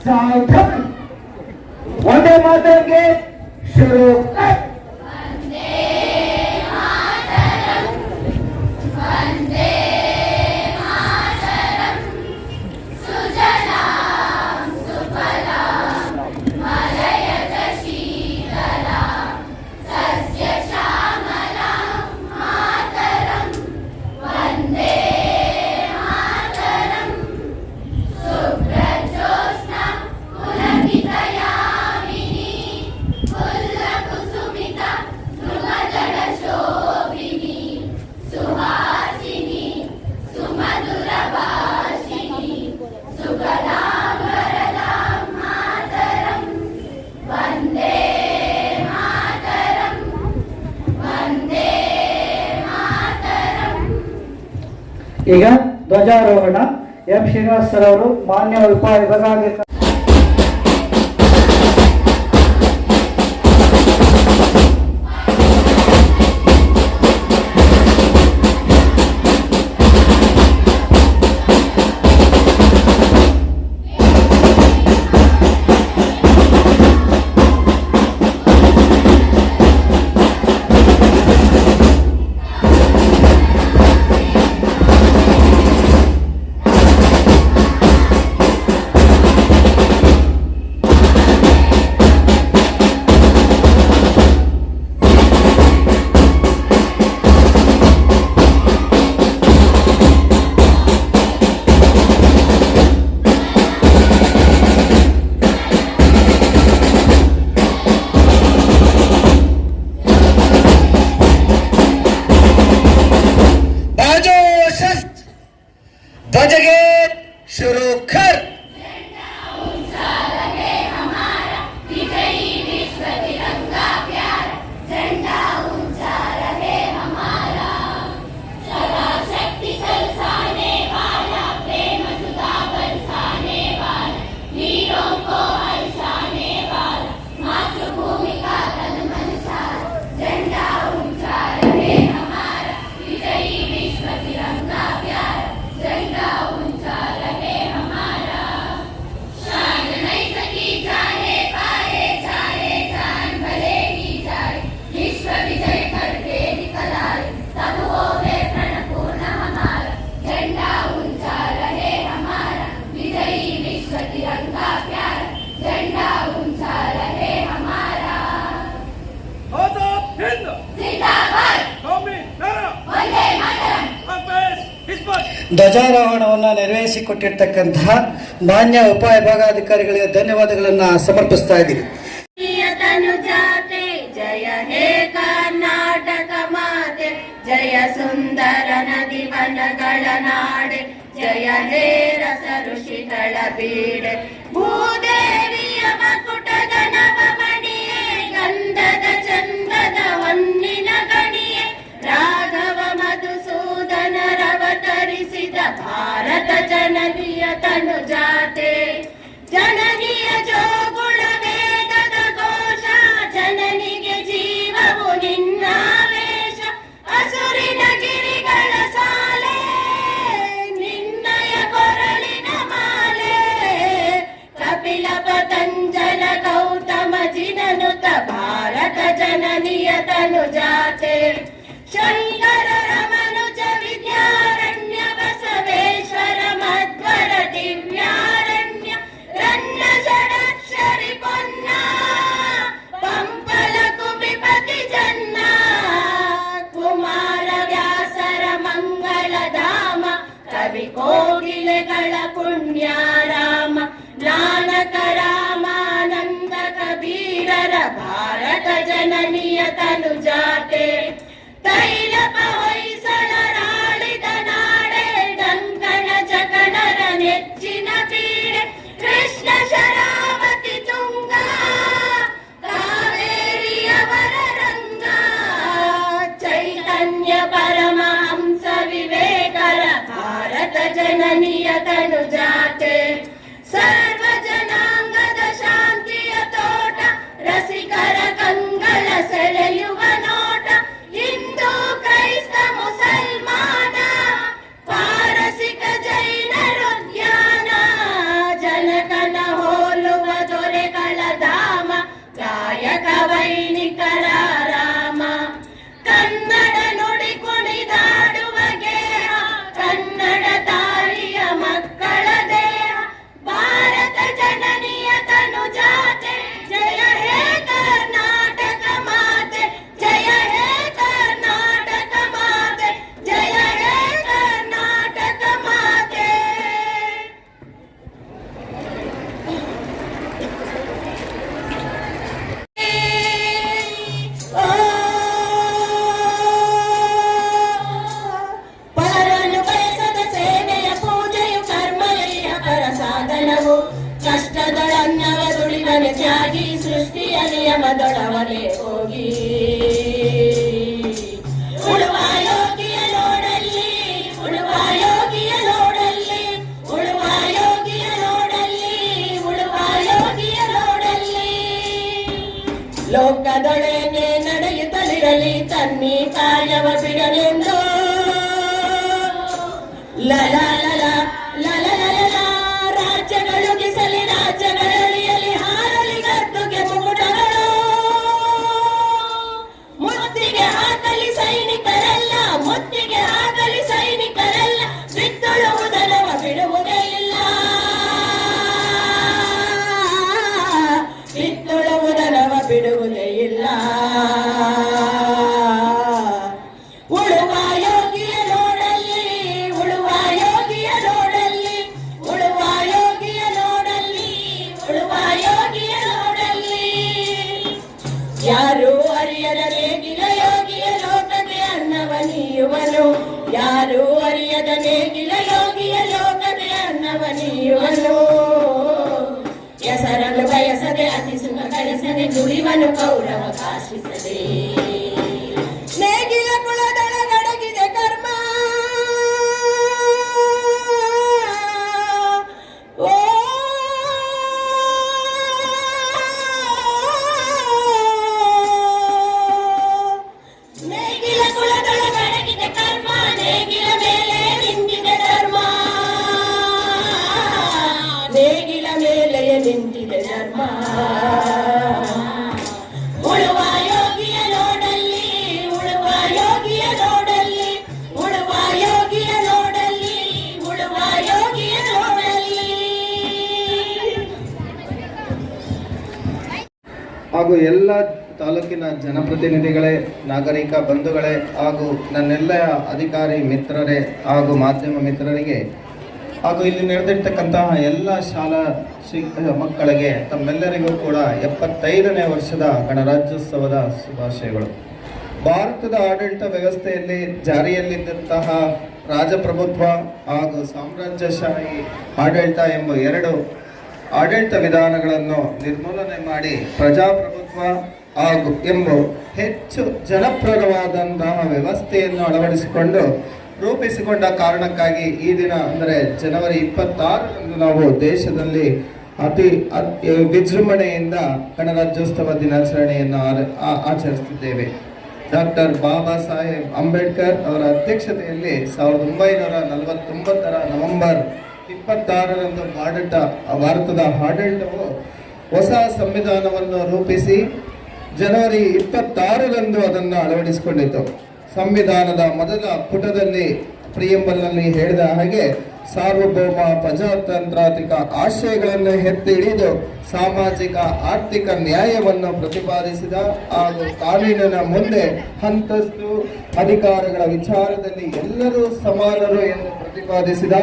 सार्थक वंदे मातरम के शुरू कर। ಈಗ ಧ್ವಜಾರೋಹಣ ಎಂ ಶ್ರೀನಿವಾಸ್ ಸರ್ ಅವರು ಮಾನ್ಯ ಉಪ ವಿಭಾಗಾಧಿಕಾರಿ ध्वजगीत शुरू कर। ಧ್ವಜಾರೋಹಣವನ್ನು ನೆರವೇರಿಸಿಕೊಟ್ಟಿರ್ತಕ್ಕಂತಹ ಮಾನ್ಯ ಉಪ ವಿಭಾಗಾಧಿಕಾರಿಗಳಿಗೆ ಧನ್ಯವಾದಗಳನ್ನು ಸಮರ್ಪಿಸ್ತಾ ಇದ್ದೀವಿ. ಜಯ ಹೇ ಕರ್ನಾಟಕ ಮಾತೆ, ಜಯ ಸುಂದರ ನದಿ ವನಗಳ ನಾಡೆ, ಜಯ ಹೇ ರಸ ಋಷಿಗಳ ಬೀಡೆ, ಭೂದೇವಿಯ ಮಕುಟದ ನವಮಣಿಯೇ, ಗಂಧದ ಚಂದದ ಹೊನ್ನಿನ ಗಣಿಯೇ, ರಾಘವ ಮಧುಸೂದನರವತರಿಸಿದ ಭಾರತ ಜನನಿಯ ತನು ಜಾತೆ, ಜನನಿಯ ಜೋಗುಳ ವೇದದ ಘೋಷ, ಜನನಿಗೆ ಜೀವವು ನಿನ್ನಾವೇಶ, ಅಸುರಿನ ಗಿರಿಗಳ ಸಾಲೆ, ನಿನ್ನಯ ಕೊರಳಿನ ಮಾಲೆ, ಕಪಿಲ ಪತಂಜಲ ಗೌತಮ ಜಿನನುತ ಭಾರತ ಜನನಿಯ ತನು ಜಾತೆ, ಶಂಕರ ರಮನುಜ ವಿದ್ಯಾರಣ್ಯ ಬಸವೇಶ್ವರ ಮಧ್ವರ ದಿವ್ಯಾರಣ್ಯ, ರನ್ನ ಷಡಕ್ಷರಿ ಪೊನ್ನ ಪಂಪಲ ಕುಮಿಪತಿ ಜನ್ನ, ಕುಮಾರ ವ್ಯಾಸರ ಮಂಗಳ ಧಾಮ, ಕವಿ ಕೋಗಿಲೆಗಳ ಪುಣ್ಯಾರಾಮ, ನಾನಕ ರಾಮಾನಂದ ಕಬೀರರ ಭಾರತ ಜನನಿಯ ತನು ಜಾತೆ, ತೈಲಪ ಹೊಯ್ಸಳರಾಳಿದ ನಾಡೆ, ಡಂಕಣ ಜಗಣರ ನೆಚ್ಚಿನ ಪೀಡೆ, ಕೃಷ್ಣ ಶರಾವತಿ ತುಂಗ ಕಾವೇರಿಯವರ ರಂಗ, ಚೈತನ್ಯ ಪರಮಹಂಸ ವಿವೇಕರ ಭಾರತ ಜನನಿಯ ತನು ಜಾತೆ, ಸರ್ವ ಜನಾಂಗದ ಶಾಂತಿಯ ತೋಟ, ರಸಿಕರ ಕಂಗಳ ಸೆಳೆಯುವ ನೋಟ, ಹಿಂದೂ ಕ್ರೈಸ್ತ ಮುಸಲ್ಮಾನ, ಪಾರಸಿಕ ಜೈನರುದ್ಯಾನ, ಜನಕನ ಹೋಲ ನಿಯಮದೊಳವನೆ ಹೋಗಿ ಉಳುವ ಯೋಗಿಯ ನೋಡಲ್ಲಿ ಉಳುವ ಯೋಗಿಯ ನೋಡಲ್ಲಿ ಉಳುವ ಯೋಗಿಯ ನೋಡಲ್ಲಿ ಉಳುವ ಯೋಗಿಯ ನೋಡಲ್ಲಿ ಲೋಕದೊಳನೆ ನಡೆಯುತ್ತಲಿರಲಿ ತನ್ನಿ ಕಾಯವ ಬಿಡಲೆಂದು ಲಲ ಲಲ ಲಲ ಲಲ ರಾಜ್ಯಗಳು ಗಿಸಲಿ ರಾಜ್ಯಗಳಳಿಯಲಿ ಹಾರಲಿ ಗದ್ದುಗೆ ಮುಗುಟಗಳು ಮುತ್ತಿಗೆ ಹಾಕಲಿ ಸೈನಿಕರೆಲ್ಲ ಮುತ್ತಿಗೆ ಹಾಕಲಿ ಸೈನಿಕರೆಲ್ಲ ಬಿತ್ತುಳುವುದನವ ಬಿಡುವುದೇ ಇಲ್ಲ ಬಿತ್ತುಳುವುದನವ ಬಿಡುವುದೇ ಇಲ್ಲ ಉಳುವ ಯೋಗಿಯ ನೋಡಲ್ಲಿ ಉಳುವ ಯೋಗಿಯ ನೋಡಲ್ಲಿ ಉಳುವ ಯೋಗಿಯ ನೋಡಲ್ಲಿ ಉಳುವ ಯೋಗಿಯ ನೋಡಲ್ಲಿ ಯಾರು ಅರಿಯದ ನೇಗಿಲ ಯೋಗಿಯ ಲೋಕಕ್ಕೆ ಅನ್ನವ ನೀಯುವನು ಯಾರು ಅರಿಯದ ನೇಗಿಲ ಯೋಗಿಯ ಲೋಕಕ್ಕೆ ಅನ್ನವ ನೀಯುವನು ಹೆಸರನ್ನು ಬಯಸದೆ ಅತಿ ಸುಖ ಗಳಿಸದೆ ದುಡಿವನು ಗೌರವ ಕಾಶಿಸದೆ ನೇಗಿಲ ಕುಲದೊಳಗಡಗಿದೆ ಕರ್ಮ ಓ ನೇಗಿಲ ಕುಲದೊಳಗಡಗಿದೆ ಕರ್ಮ ನೇಗಿಲ ಮೇಲೆ ನಿಂತಿದೆ ಧರ್ಮ ನೇಗಿಲ ಮೇಲೆ ನಿಂತಿದೆ ಧರ್ಮ ಉಳುವ ಯೋಗಿಯ ನೋಡಲ್ಲಿ ಉಳುವ ಯೋಗಿಯ ನೋಡಲ್ಲಿ ಉಳುವ ಯೋಗಿಯ ನೋಡಲ್ಲಿ ಉಳುವ ಯೋಗಿಯ ನೋಡಲ್ಲಿ ಹಾಗೂ ಎಲ್ಲ ತಾಲೂಕಿನ ಜನಪ್ರತಿನಿಧಿಗಳೇ, ನಾಗರಿಕ ಬಂಧುಗಳೇ ಹಾಗೂ ನನ್ನೆಲ್ಲ ಅಧಿಕಾರಿ ಮಿತ್ರರೇ ಹಾಗೂ ಮಾಧ್ಯಮ ಮಿತ್ರರಿಗೆ ಹಾಗೂ ಇಲ್ಲಿ ನಡೆದಿರ್ತಕ್ಕಂತಹ ಎಲ್ಲ ಶಾಲಾ ಮಕ್ಕಳಿಗೆ ತಮ್ಮೆಲ್ಲರಿಗೂ ಕೂಡ 75ನೇ ವರ್ಷದ ಗಣರಾಜ್ಯೋತ್ಸವದ ಶುಭಾಶಯಗಳು. ಭಾರತದ ಆಡಳಿತ ವ್ಯವಸ್ಥೆಯಲ್ಲಿ ಜಾರಿಯಲ್ಲಿದ್ದಂತಹ ರಾಜಪ್ರಭುತ್ವ ಹಾಗೂ ಸಾಮ್ರಾಜ್ಯಶಾಹಿ ಆಡಳಿತ ಎಂಬ ಎರಡು ಆಡಳಿತ ವಿಧಾನಗಳನ್ನು ನಿರ್ಮೂಲನೆ ಮಾಡಿ ಪ್ರಜಾಪ್ರಭುತ್ವ ಹಾಗೂ ಎಂಬ ಹೆಚ್ಚು ಜನಪ್ರಿಯವಾದಂತಹ ವ್ಯವಸ್ಥೆಯನ್ನು ಅಳವಡಿಸಿಕೊಂಡು ರೂಪಿಸಿಕೊಂಡ ಕಾರಣಕ್ಕಾಗಿ ಈ ದಿನ ಅಂದರೆ ಜನವರಿ 26ರಂದು ನಾವು ದೇಶದಲ್ಲಿ ಅತಿ ವಿಜೃಂಭಣೆಯಿಂದ ಗಣರಾಜ್ಯೋತ್ಸವ ದಿನಾಚರಣೆಯನ್ನು ಆಚರಿಸುತ್ತಿದ್ದೇವೆ. ಡಾಕ್ಟರ್ ಬಾಬಾ ಸಾಹೇಬ್ ಅಂಬೇಡ್ಕರ್ ಅವರ ಅಧ್ಯಕ್ಷತೆಯಲ್ಲಿ 1949ರ ನವೆಂಬರ್ 26ರಂದು ಭಾರತದ ಆಡಳಿತವು ಹೊಸ ಸಂವಿಧಾನವನ್ನು ರೂಪಿಸಿ ಜನವರಿ 26ರಂದು ಅದನ್ನು ಅಳವಡಿಸಿಕೊಂಡಿತು. ಸಂವಿಧಾನದ ಮೊದಲ ಪುಟದಲ್ಲಿ ಪ್ರಿಯಂಬಲ್ನಲ್ಲಿ ಹೇಳಿದ ಹಾಗೆ ಸಾರ್ವಭೌಮ ಪ್ರಜಾತಾಂತ್ರಿಕ ಆಶಯಗಳನ್ನು ಎತ್ತಿ ಹಿಡಿದು ಸಾಮಾಜಿಕ ಆರ್ಥಿಕ ನ್ಯಾಯವನ್ನು ಪ್ರತಿಪಾದಿಸಿದ ಹಾಗೂ ಕಾನೂನಿನ ಮುಂದೆ ಅಂತಸ್ತು ಅಧಿಕಾರಗಳ ವಿಚಾರದಲ್ಲಿ ಎಲ್ಲರೂ ಸಮಾನರು ಎಂದು ಪ್ರತಿಪಾದಿಸಿದ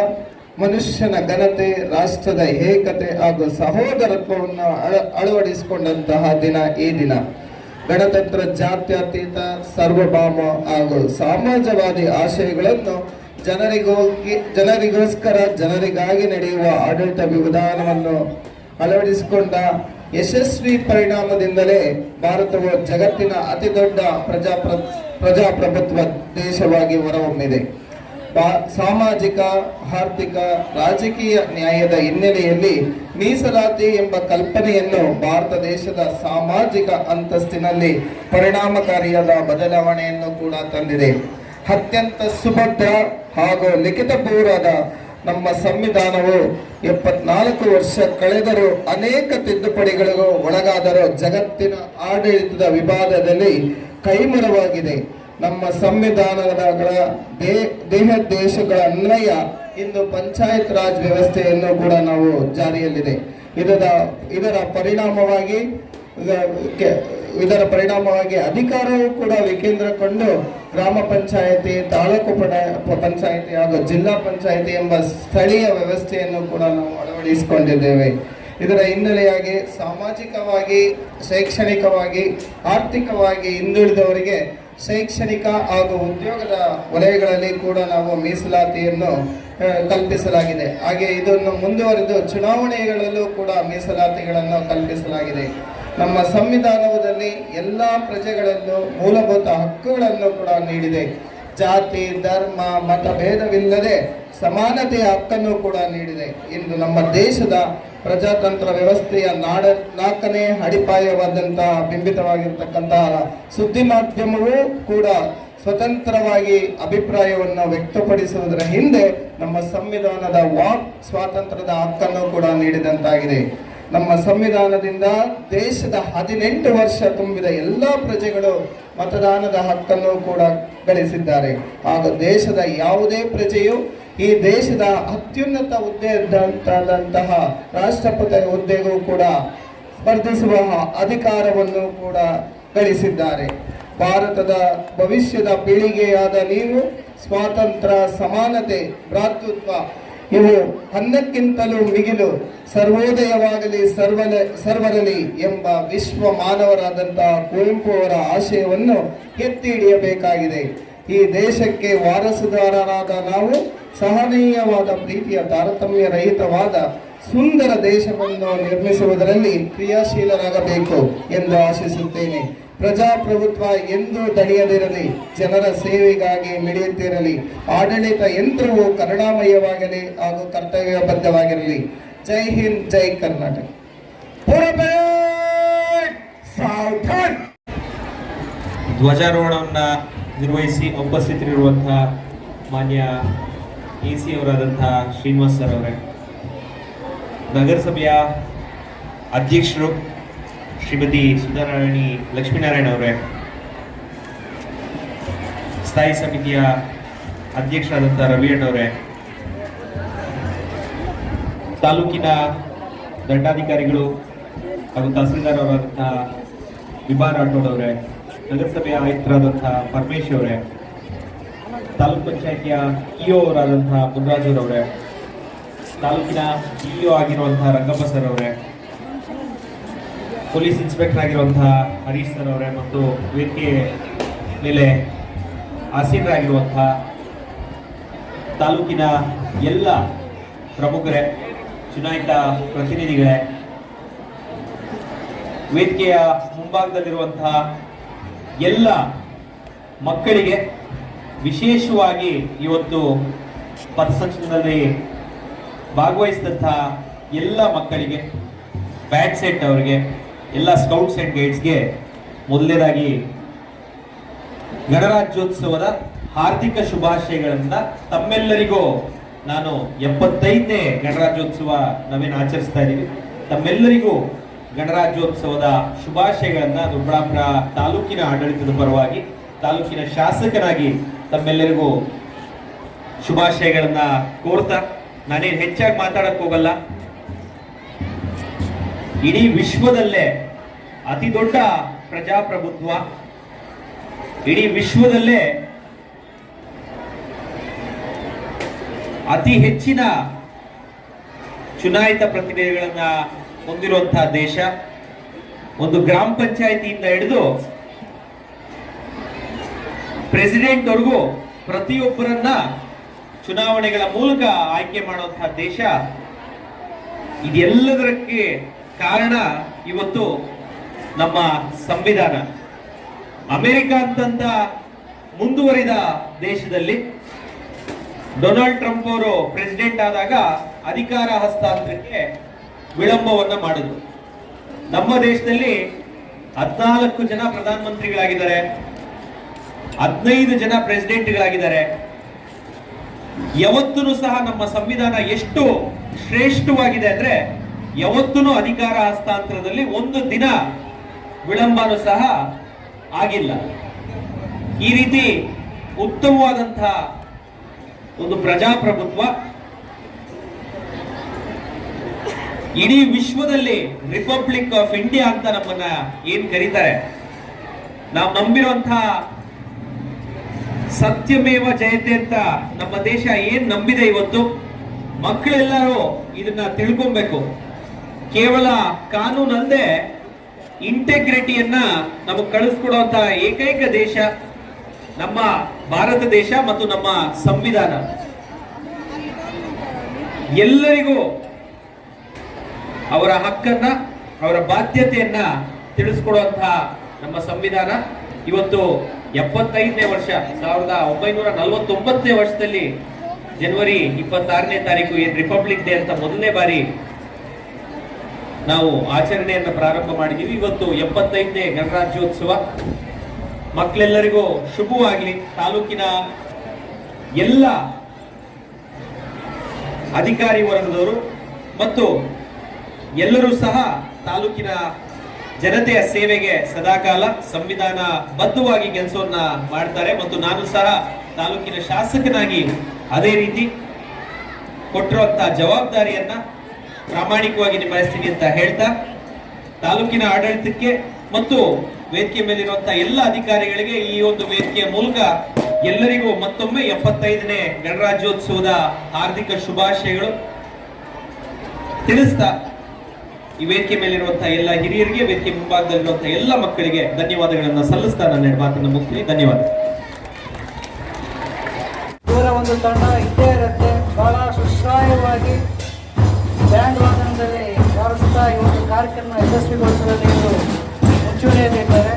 ಮನುಷ್ಯನ ಘನತೆ, ರಾಷ್ಟ್ರದ ಏಕತೆ ಹಾಗೂ ಸಹೋದರತ್ವವನ್ನು ಅಳವಡಿಸಿಕೊಂಡಂತಹ ದಿನ ಈ ದಿನ. ಗಣತಂತ್ರ, ಜಾತ್ಯತೀತ, ಸಾರ್ವಭೌಮ ಹಾಗೂ ಸಮಾಜವಾದಿ ಆಶಯಗಳನ್ನು ಜನರಿಗೋಸ್ಕರ ಜನರಿಗಾಗಿ ನಡೆಯುವ ಆಡಳಿತ ವಿಧಾನವನ್ನು ಅಳವಡಿಸಿಕೊಂಡ ಯಶಸ್ವಿ ಪರಿಣಾಮದಿಂದಲೇ ಭಾರತವು ಜಗತ್ತಿನ ಅತಿ ದೊಡ್ಡ ಪ್ರಜಾಪ್ರಭುತ್ವ ದೇಶವಾಗಿ ಹೊರಹೊಮ್ಮಿದೆ. ಸಾಮಾಜಿಕ, ಆರ್ಥಿಕ, ರಾಜಕೀಯ ನ್ಯಾಯದ ಹಿನ್ನೆಲೆಯಲ್ಲಿ ಮೀಸಲಾತಿ ಎಂಬ ಕಲ್ಪನೆಯನ್ನು ಭಾರತ ದೇಶದ ಸಾಮಾಜಿಕ ಅಂತಸ್ತಿನಲ್ಲಿ ಪರಿಣಾಮಕಾರಿಯಾದ ಬದಲಾವಣೆಯನ್ನು ಕೂಡ ತಂದಿದೆ. ಅತ್ಯಂತ ಸುಭದ್ರ ಹಾಗೂ ಲಿಖಿತಪೂರ್ವದ ನಮ್ಮ ಸಂವಿಧಾನವು 74 ವರ್ಷ ಕಳೆದರೂ ಅನೇಕ ತಿದ್ದುಪಡಿಗಳಿಗೂ ಒಳಗಾದರೂ ಜಗತ್ತಿನ ಆಡಳಿತದ ವಿವಾದದಲ್ಲಿ ಕೈಮರವಾಗಿದೆ. ನಮ್ಮ ಸಂವಿಧಾನಗಳ ದೇಶಗಳ ಅನ್ವಯ ಇಂದು ಪಂಚಾಯತ್ ರಾಜ್ ವ್ಯವಸ್ಥೆಯನ್ನು ಕೂಡ ನಾವು ಜಾರಿಯಲ್ಲಿದೆ. ಇದರ ಪರಿಣಾಮವಾಗಿ ಅಧಿಕಾರವೂ ಕೂಡ ವಿಕೇಂದ್ರಗೊಂಡು ಗ್ರಾಮ ಪಂಚಾಯತಿ, ತಾಲೂಕು ಪಂಚಾಯತಿ ಹಾಗೂ ಜಿಲ್ಲಾ ಪಂಚಾಯತಿ ಎಂಬ ಸ್ಥಳೀಯ ವ್ಯವಸ್ಥೆಯನ್ನು ಕೂಡ ನಾವು ಅಳವಡಿಸಿಕೊಂಡಿದ್ದೇವೆ. ಇದರ ಹಿನ್ನೆಲೆಯಾಗಿ ಸಾಮಾಜಿಕವಾಗಿ, ಶೈಕ್ಷಣಿಕವಾಗಿ, ಆರ್ಥಿಕವಾಗಿ ಹಿಂದುಳಿದವರಿಗೆ ಶೈಕ್ಷಣಿಕ ಹಾಗೂ ಉದ್ಯೋಗದ ವಲಯಗಳಲ್ಲಿ ಕೂಡ ನಾವು ಮೀಸಲಾತಿಯನ್ನು ಕಲ್ಪಿಸಲಾಗಿದೆ. ಹಾಗೆ ಇದನ್ನು ಮುಂದುವರೆದು ಚುನಾವಣೆಗಳಲ್ಲೂ ಕೂಡ ಮೀಸಲಾತಿಗಳನ್ನು ಕಲ್ಪಿಸಲಾಗಿದೆ. ನಮ್ಮ ಸಂವಿಧಾನದಲ್ಲಿ ಎಲ್ಲ ಪ್ರಜೆಗಳಲ್ಲೂ ಮೂಲಭೂತ ಹಕ್ಕುಗಳನ್ನು ಕೂಡ ನೀಡಿದೆ. ಜಾತಿ, ಧರ್ಮ, ಮತ ಭೇದವಿಲ್ಲದೆ ಸಮಾನತೆಯ ಹಕ್ಕನ್ನು ಕೂಡ ನೀಡಿದೆ. ಇಂದು ನಮ್ಮ ದೇಶದ ಪ್ರಜಾತಂತ್ರ ವ್ಯವಸ್ಥೆಯ ನಾಲ್ಕನೇ ಅಡಿಪಾಯವಾದಂತಹ ಬಿಂಬಿತವಾಗಿರ್ತಕ್ಕಂತಹ ಸುದ್ದಿ ಮಾಧ್ಯಮವೂ ಕೂಡ ಸ್ವತಂತ್ರವಾಗಿ ಅಭಿಪ್ರಾಯವನ್ನು ವ್ಯಕ್ತಪಡಿಸುವುದರ ಹಿಂದೆ ನಮ್ಮ ಸಂವಿಧಾನದ ವಾಕ್ ಸ್ವಾತಂತ್ರ್ಯದ ಹಕ್ಕನ್ನು ಕೂಡ ನೀಡಿದಂತಾಗಿದೆ. ನಮ್ಮ ಸಂವಿಧಾನದಿಂದ ದೇಶದ 18 ವರ್ಷ ತುಂಬಿದ ಎಲ್ಲ ಪ್ರಜೆಗಳು ಮತದಾನದ ಹಕ್ಕನ್ನು ಕೂಡ ಗಳಿಸಿದ್ದಾರೆ. ಹಾಗೂ ದೇಶದ ಯಾವುದೇ ಪ್ರಜೆಯು ಈ ದೇಶದ ಅತ್ಯುನ್ನತ ಹುದ್ದೆಯಾದಂತಹ ರಾಷ್ಟ್ರಪತಿ ಹುದ್ದೆಗೂ ಕೂಡ ಸ್ಪರ್ಧಿಸುವ ಅಧಿಕಾರವನ್ನು ಕೂಡ ಗಳಿಸಿದ್ದಾರೆ. ಭಾರತದ ಭವಿಷ್ಯದ ಪೀಳಿಗೆಯಾದ ನೀವು ಸ್ವಾತಂತ್ರ್ಯ, ಸಮಾನತೆ, ಭ್ರಾತೃತ್ವ ಇವು ಅನ್ನಕ್ಕಿಂತಲೂ ಮಿಗಿಲು ಸರ್ವೋದಯವಾಗಲಿ ಸರ್ವರಲಿ ಎಂಬ ವಿಶ್ವ ಮಾನವರಾದಂತಹ ಕುವೆಂಪು ಅವರ ಆಶಯವನ್ನು ಎತ್ತಿ ಹಿಡಿಯಬೇಕಾಗಿದೆ. ಈ ದೇಶಕ್ಕೆ ವಾರಸುದಾರರಾದ ನಾವು ಸಹನೀಯವಾದ ಪ್ರೀತಿಯ ತಾರತಮ್ಯ ರಹಿತವಾದ ಸುಂದರ ದೇಶವನ್ನು ನಿರ್ಮಿಸುವುದರಲ್ಲಿ ಕ್ರಿಯಾಶೀಲರಾಗಬೇಕು ಎಂದು ಆಶಿಸುತ್ತೇನೆ. ಪ್ರಜಾಪ್ರಭುತ್ವ ಎಂದೂ ದಣಿಯದಿರಲಿ, ಜನರ ಸೇವೆಗಾಗಿ ಮಿಡಿಯುತ್ತಿರಲಿ, ಆಡಳಿತ ಯಂತ್ರವು ಕರುಣಾಮಯವಾಗಲಿ ಹಾಗೂ ಕರ್ತವ್ಯಬದ್ಧವಾಗಿರಲಿ. ಜೈ ಹಿಂದ್, ಜೈ ಕರ್ನಾಟಕ. ಧ್ವಜಾರೋಹಣವನ್ನ ನಿರ್ವಹಿಸಿ ಉಪಸ್ಥಿತರಿರುವಂತಹ ಮಾನ್ಯ AC ಅವರಾದಂತಹ ಶ್ರೀನಿವಾಸ್ ಸರ್ ಅವರೇ, ನಗರಸಭೆಯ ಅಧ್ಯಕ್ಷರು ಶ್ರೀಮತಿ ಸುಧಾರಾಣಿ ಲಕ್ಷ್ಮೀನಾರಾಯಣ ಅವರೇ, ಸ್ಥಾಯಿ ಸಮಿತಿಯ ಅಧ್ಯಕ್ಷರಾದಂತಹ ರವಿಯಣ್ಣ ಅವರೇ, ತಾಲೂಕಿನ ದಂಡಾಧಿಕಾರಿಗಳು ಹಾಗೂ ತಹಸೀಲ್ದಾರ್ ಅವರಾದಂತಹ ವಿಭಾ ರಾಠೋಡ್ ಅವರೇ, ನಗರಸಭೆಯ ಆಯುಕ್ತರಾದಂತಹ ಪರಮೇಶ್ ಅವರೇ, ತಾಲೂಕ್ ಪಂಚಾಯಿತಿಯ EO ಅವರಾದಂತಹ ಮುನ್ರಾಜ್ ಅವರೇ, ತಾಲೂಕಿನ EO ಆಗಿರುವಂತಹ ರಂಗಪ್ಪ ಸರ್ ಅವರೇ, ಪೊಲೀಸ್ ಇನ್ಸ್ಪೆಕ್ಟರ್ ಆಗಿರುವಂತಹ ಹರೀಶ್ ಸರ್ ಅವರೇ ಮತ್ತು ವೇದಿಕೆ ಮೇಲೆ ಆಸೀನರಾಗಿರುವಂತಹ ತಾಲೂಕಿನ ಎಲ್ಲ ಪ್ರಮುಖರೇ, ಚುನಾಯಿತ ಪ್ರತಿನಿಧಿಗಳೇ, ವೇದಿಕೆಯ ಮುಂಭಾಗದಲ್ಲಿರುವಂತಹ ಎಲ್ಲ ಮಕ್ಕಳಿಗೆ, ವಿಶೇಷವಾಗಿ ಇವತ್ತು ಪಥಸಂಚಲನದಲ್ಲಿ ಭಾಗವಹಿಸಿದಂತಹ ಎಲ್ಲ ಮಕ್ಕಳಿಗೆ, ಬ್ಯಾಟ್ ಸೆಟ್ ಅವರಿಗೆ, ಎಲ್ಲ ಸ್ಕೌಟ್ಸ್ ಅಂಡ್ ಗೈಡ್ಸ್ಗೆ ಮೊದಲನೇದಾಗಿ ಗಣರಾಜ್ಯೋತ್ಸವದ ಹಾರ್ದಿಕ ಶುಭಾಶಯಗಳನ್ನ ತಮ್ಮೆಲ್ಲರಿಗೂ ನಾನು 75ನೇ ಗಣರಾಜ್ಯೋತ್ಸವ ನಾವೇನು ಆಚರಿಸ್ತಾ ಇದ್ದೀವಿ, ತಮ್ಮೆಲ್ಲರಿಗೂ ಗಣರಾಜ್ಯೋತ್ಸವದ ಶುಭಾಶಯಗಳನ್ನ ದೊಡ್ಡಬಳ್ಳಾಪುರ ತಾಲೂಕಿನ ಆಡಳಿತದ ಪರವಾಗಿ, ತಾಲೂಕಿನ ಶಾಸಕನಾಗಿ ತಮ್ಮೆಲ್ಲರಿಗೂ ಶುಭಾಶಯಗಳನ್ನ ಕೋರ್ತಾ, ನಾನೇನು ಹೆಚ್ಚಾಗಿ ಮಾತಾಡಕ್ ಹೋಗಲ್ಲ. ಇಡೀ ವಿಶ್ವದಲ್ಲೇ ಅತಿ ದೊಡ್ಡ ಪ್ರಜಾಪ್ರಭುತ್ವ, ಇಡೀ ವಿಶ್ವದಲ್ಲೇ ಅತಿ ಹೆಚ್ಚಿನ ಚುನಾಯಿತ ಪ್ರತಿನಿಧಿಗಳನ್ನ ಹೊಂದಿರುವಂತಹ ದೇಶ. ಒಂದು ಗ್ರಾಮ ಪಂಚಾಯಿತಿಯಿಂದ ಹಿಡಿದು ಪ್ರೆಸಿಡೆಂಟ್ ವರೆಗೂ ಪ್ರತಿಯೊಬ್ಬರನ್ನ ಚುನಾವಣೆಗಳ ಮೂಲಕ ಆಯ್ಕೆ ಮಾಡುವಂತಹ ದೇಶ. ಇದೆಲ್ಲದಕ್ಕೆ ಕಾರಣ ಇವತ್ತು ನಮ್ಮ ಸಂವಿಧಾನ. ಅಮೆರಿಕ ಅಂತಂತ ಮುಂದುವರಿದ ದೇಶದಲ್ಲಿ ಡೊನಾಲ್ಡ್ ಟ್ರಂಪ್ ಅವರು ಪ್ರೆಸಿಡೆಂಟ್ ಆದಾಗ ಅಧಿಕಾರ ಹಸ್ತಾಂತರಕ್ಕೆ ವಿಳಂಬವನ್ನ ಮಾಡಿದ್ರು. ನಮ್ಮ ದೇಶದಲ್ಲಿ 14 ಜನ ಪ್ರಧಾನಮಂತ್ರಿಗಳಾಗಿದ್ದಾರೆ, 15 ಜನ ಪ್ರೆಸಿಡೆಂಟ್ಗಳಾಗಿದ್ದಾರೆ. ಯಾವತ್ತೂ ಸಹ ನಮ್ಮ ಸಂವಿಧಾನ ಎಷ್ಟು ಶ್ರೇಷ್ಠವಾಗಿದೆ ಅಂದ್ರೆ ಯಾವತ್ತೂ ಅಧಿಕಾರ ಹಸ್ತಾಂತರದಲ್ಲಿ ಒಂದು ದಿನ ವಿಳಂಬನೂ ಸಹ ಆಗಿಲ್ಲ. ಈ ರೀತಿ ಉತ್ತಮವಾದಂತಹ ಒಂದು ಪ್ರಜಾಪ್ರಭುತ್ವ ಇಡೀ ವಿಶ್ವದಲ್ಲಿ ರಿಪಬ್ಲಿಕ್ ಆಫ್ ಇಂಡಿಯಾ ಅಂತ ನಮ್ಮನ್ನ ಏನ್ ಕರೀತಾರೆ, ನಾವು ನಂಬಿರುವಂತಹ ಸತ್ಯಮೇವ ಜಯತೆ ಅಂತ ನಮ್ಮ ದೇಶ ಏನ್ ನಂಬಿದೆ ಇವತ್ತು, ಮಕ್ಕಳೆಲ್ಲರೂ ಇದನ್ನ ತಿಳ್ಕೊಬೇಕು. ಕೇವಲ ಕಾನೂನಲ್ಲದೆ ಇಂಟೆಗ್ರಿಟಿಯನ್ನ ನಮಗೆ ಕಳಿಸ್ಕೊಡುವಂತಹ ಏಕೈಕ ದೇಶ ನಮ್ಮ ಭಾರತ ದೇಶ ಮತ್ತು ನಮ್ಮ ಸಂವಿಧಾನ. ಎಲ್ಲರಿಗೂ ಅವರ ಹಕ್ಕನ್ನ, ಅವರ ಬಾಧ್ಯತೆಯನ್ನ ತಿಳಿಸ್ಕೊಡುವಂತಹ ನಮ್ಮ ಸಂವಿಧಾನ ಇವತ್ತು 75ನೇ ವರ್ಷ, 1949ನೇ ವರ್ಷದಲ್ಲಿ ಜನವರಿ 26ನೇ ತಾರೀಕು ಏನು ರಿಪಬ್ಲಿಕ್ ಡೇ ಅಂತ ಮೊದಲನೇ ಬಾರಿ ನಾವು ಆಚರಣೆಯನ್ನು ಪ್ರಾರಂಭ ಮಾಡಿದ್ದೀವಿ. ಇವತ್ತು 75ನೇ ಗಣರಾಜ್ಯೋತ್ಸವ. ಮಕ್ಕಳೆಲ್ಲರಿಗೂ ಶುಭವಾಗಲಿ. ತಾಲೂಕಿನ ಎಲ್ಲ ಅಧಿಕಾರಿ ವರ್ಗದವರು ಮತ್ತು ಎಲ್ಲರೂ ಸಹ ತಾಲೂಕಿನ ಜನತೆಯ ಸೇವೆಗೆ ಸದಾಕಾಲ ಸಂವಿಧಾನ ಬದ್ಧವಾಗಿ ಕೆಲಸವನ್ನ ಮಾಡ್ತಾರೆ. ಮತ್ತು ನಾನು ಸಹ ತಾಲೂಕಿನ ಶಾಸಕನಾಗಿ ಅದೇ ರೀತಿ ಕೊಟ್ಟಿರುವಂತಹ ಜವಾಬ್ದಾರಿಯನ್ನ ಪ್ರಾಮಾಣಿಕವಾಗಿ ನಿಭಾಯಿಸ್ತೀನಿ ಅಂತ ಹೇಳ್ತಾ, ತಾಲೂಕಿನ ಆಡಳಿತಕ್ಕೆ ಮತ್ತು ವೇದಿಕೆ ಮೇಲಿರುವಂತಹ ಎಲ್ಲ ಅಧಿಕಾರಿಗಳಿಗೆ ಈ ಒಂದು ವೇದಿಕೆಯ ಮೂಲಕ ಎಲ್ಲರಿಗೂ ಮತ್ತೊಮ್ಮೆ 75ನೇ ಗಣರಾಜ್ಯೋತ್ಸವದ ಹಾರ್ದಿಕ ಶುಭಾಶಯಗಳು ತಿಳಿಸ್ತಾ, ಈ ವೇದಿಕೆ ಮೇಲಿರುವಂತಹ ಎಲ್ಲ ಹಿರಿಯರಿಗೆ, ವೇದಿಕೆ ಮುಂಭಾಗದಲ್ಲಿರುವಂತಹ ಎಲ್ಲ ಮಕ್ಕಳಿಗೆ ಧನ್ಯವಾದಗಳನ್ನು ಸಲ್ಲಿಸ್ತಾ ನನ್ನ ಮಾತನ್ನು ಮುಗಿಸ್ತೀನಿ. ಧನ್ಯವಾದ. ಇವರ ಒಂದು ತಂಡ ಇದ್ದೇ ಇರುತ್ತೆ. ಬಹಳ ಸುಶ್ರಾಯವಾಗಿ ಬ್ಯಾಂಡ್ ವಾದನದಲ್ಲಿ ಬಾರಿಸ್ತಾ ಈ ಒಂದು ಕಾರ್ಯಕ್ರಮ ಯಶಸ್ವಿಗೊಳಿಸುವಲ್ಲಿ ಇವರು ಮುಂಚೂಣಿಯಲ್ಲಿದ್ದಾರೆ.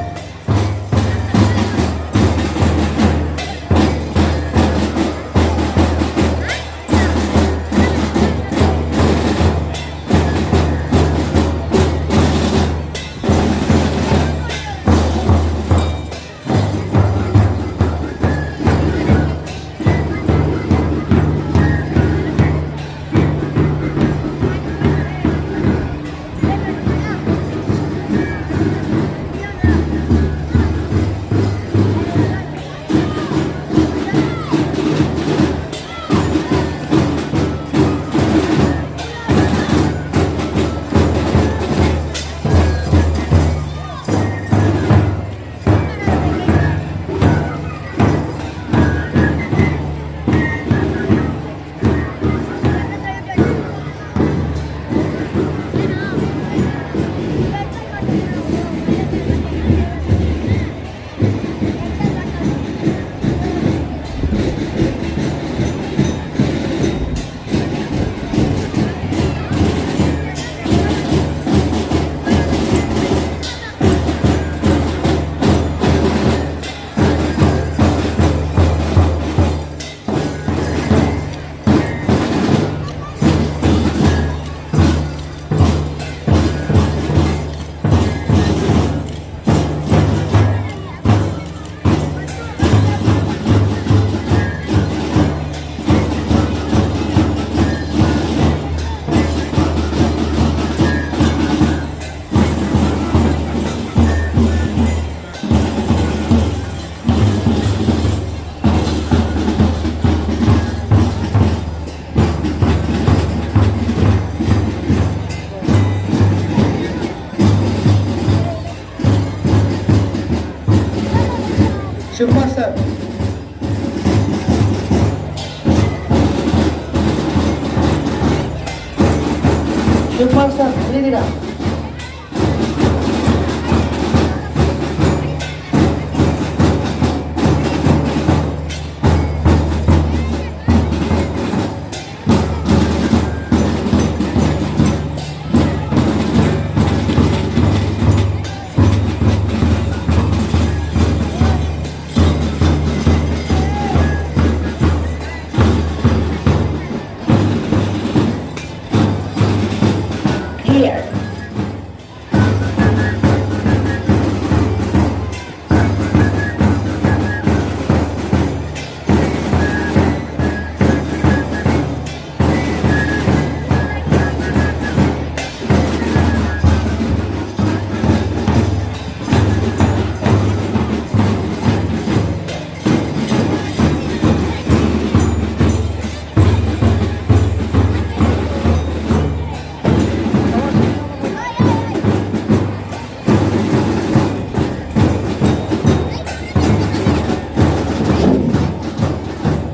ಶಿವಕುಮಾರ್ ಸರ್, ಶಿವಕುಮಾರ್ ಸರ್ ಇದ್ದೀರಾ?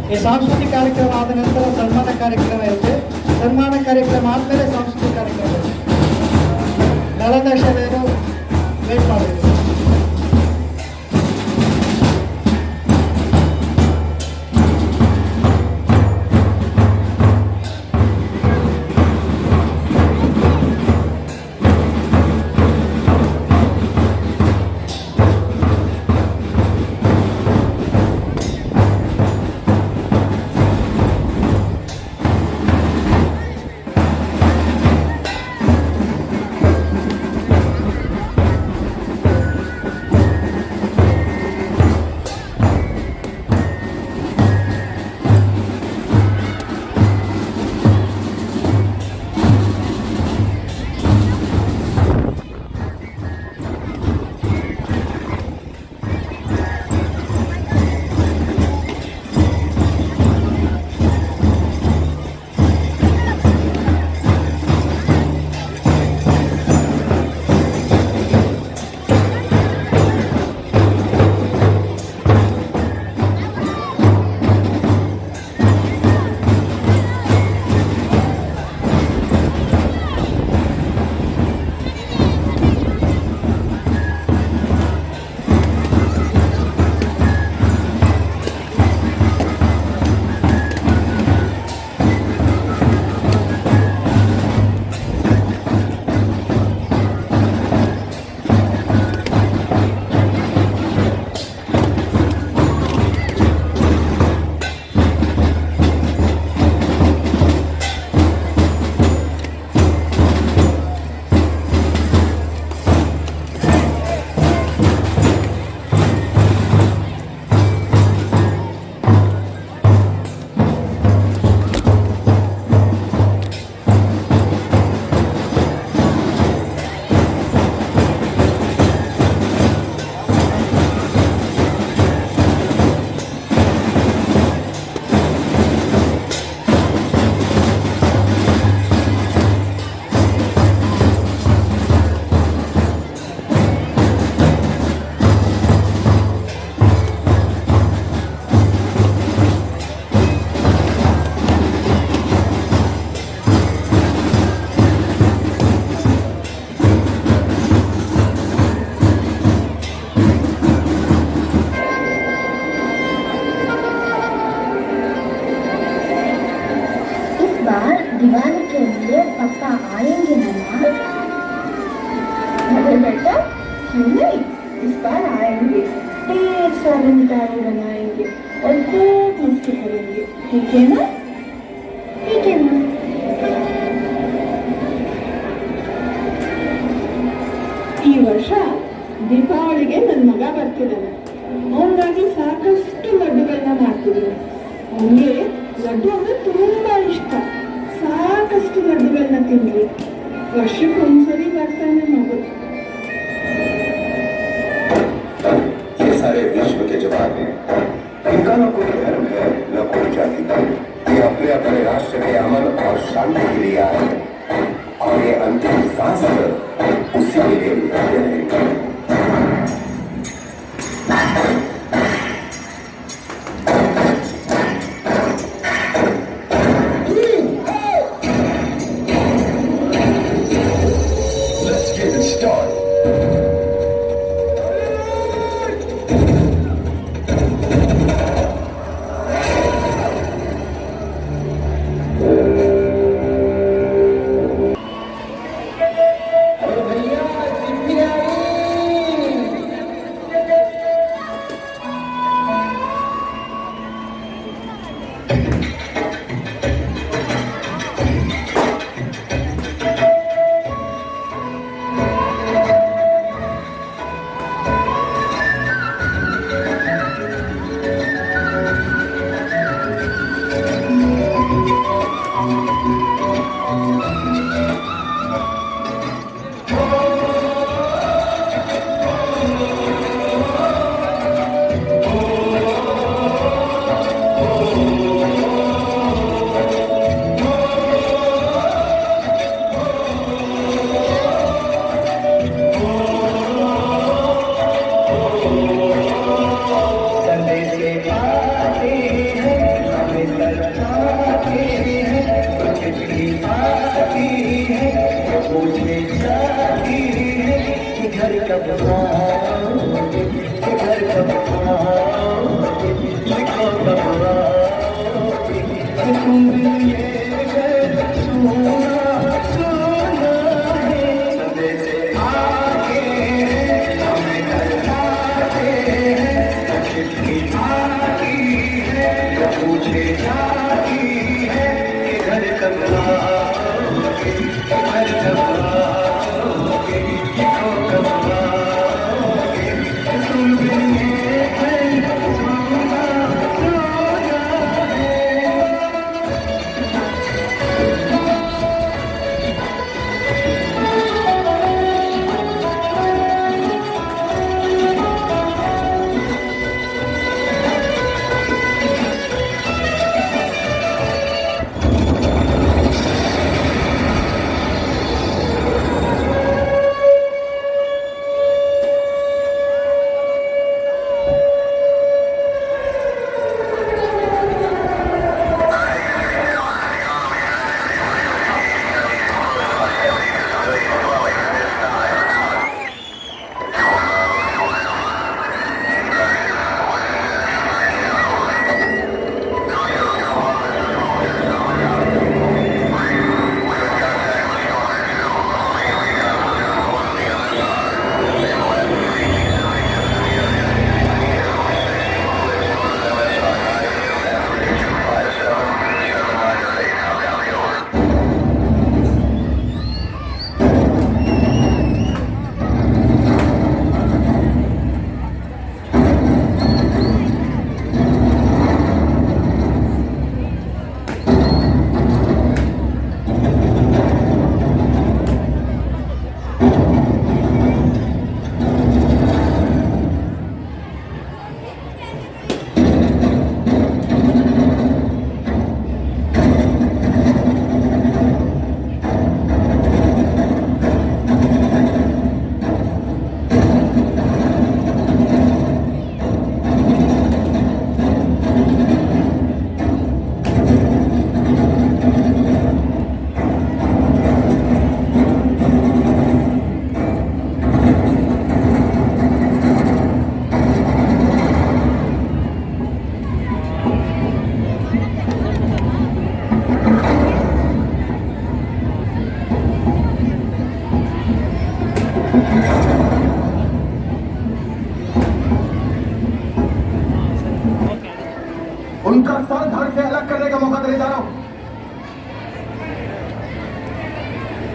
ಈ ಸಾಂಸ್ಕೃತಿಕ ಕಾರ್ಯಕ್ರಮ ಆದ ನಂತರ ಸನ್ಮಾನ ಕಾರ್ಯಕ್ರಮ ಇರುತ್ತೆ. ಸನ್ಮಾನ ಕಾರ್ಯಕ್ರಮ ಆದಮೇಲೆ ಸಾಂಸ್ಕೃತಿಕ ಕಾರ್ಯಕ್ರಮ ಇರುತ್ತೆ. ನಳಂದ ಶಾಲೆಯರು ವೇಟ್ ಮಾಡಬೇಕು. दिवाली के लिए पापा आएंगे मम्मा? अरे बेटा, क्यों नहीं, इस बार आएंगे, ढेर सारी मिठाई बनाएंगे और खूब मस्ती करेंगे, ठीक है ना? ठीक है माँ। ಈ ವರ್ಷ ದೀಪಾವಳಿಗೆ ನನ್ನ ಮಗ ಬರ್ತಿದ್ದಾನೆ. ಅವನಿಗಾಗಿ ಸಾಕಷ್ಟು ಲಡ್ಡುಗಳನ್ನ ಮಾಡ್ತಿದ್ದೀನಿ. ಅವನಿಗೆ ಲಡ್ಡು ಅಂದ್ರೆ ತುಂಬಾ ಇಷ್ಟ. ಸಾಕಷ್ಟು ಲಡ್ಡುಗಳನ್ನ ತಿನ್ಲಿ. ವರ್ಷಕ್ಕೊಂದ್ಸರಿ ಬರ್ತಾನೆ ಮಗು. ये सारे विश्व के जवान हैं। इनका न कोई धर्म है, न कोई जाति। ये अपने अपने राष्ट्र के अमन और शांति के लिए आए हैं और ये अंतिम सांस तक उसी के लिए लड़ते रहेंगे। Let's get it started. तुम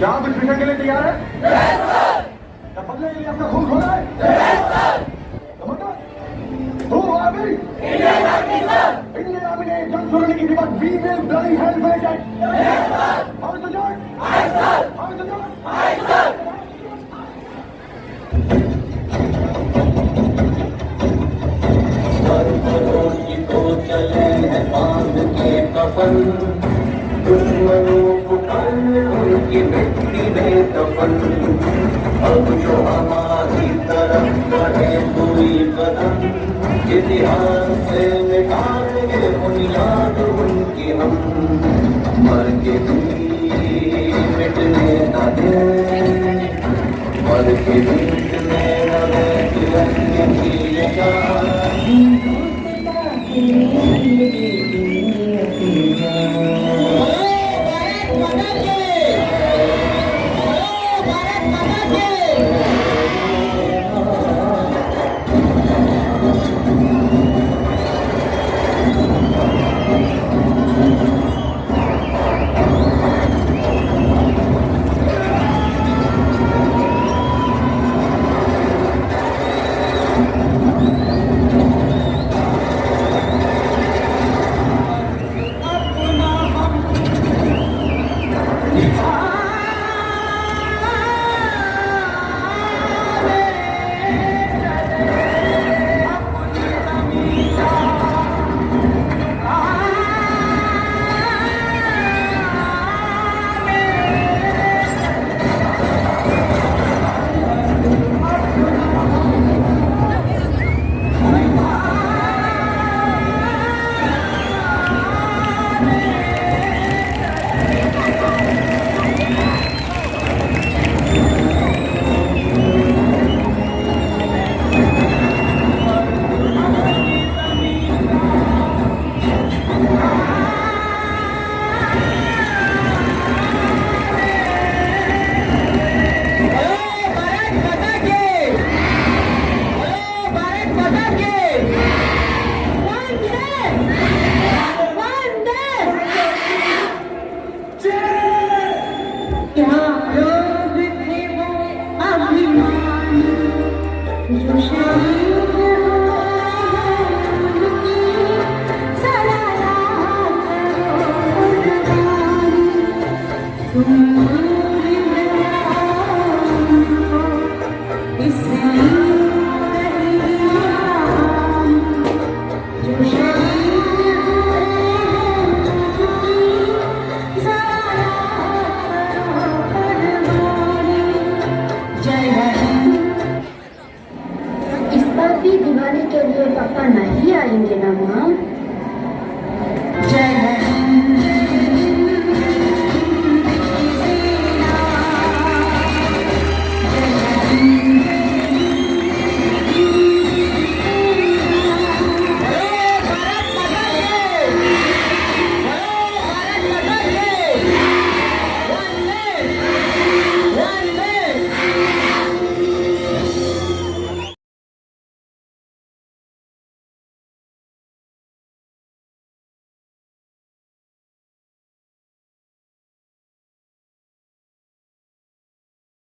क्या आप इस मिशन के लिए तैयार है? क्या बदले के लिए अपना खून खोला है? Who are we? Indian Army ने जंग शुरू करने के बाद we will bloody hell fight it. How is the job? How is the job? चले हैं बांध के कफन, दुश्मनों को कर उनकी मिट्टी में दफन। अब जो हमारी तरफ बढ़े पूरी कदम, इतिहास से मिटाएंगे बुनियाद उनकी हम। मर के भी मिटने न दें, मर के भी मिटने न दें तिरंगे की दिवाली के लिए पापा नहीं आएंगे ना माँ?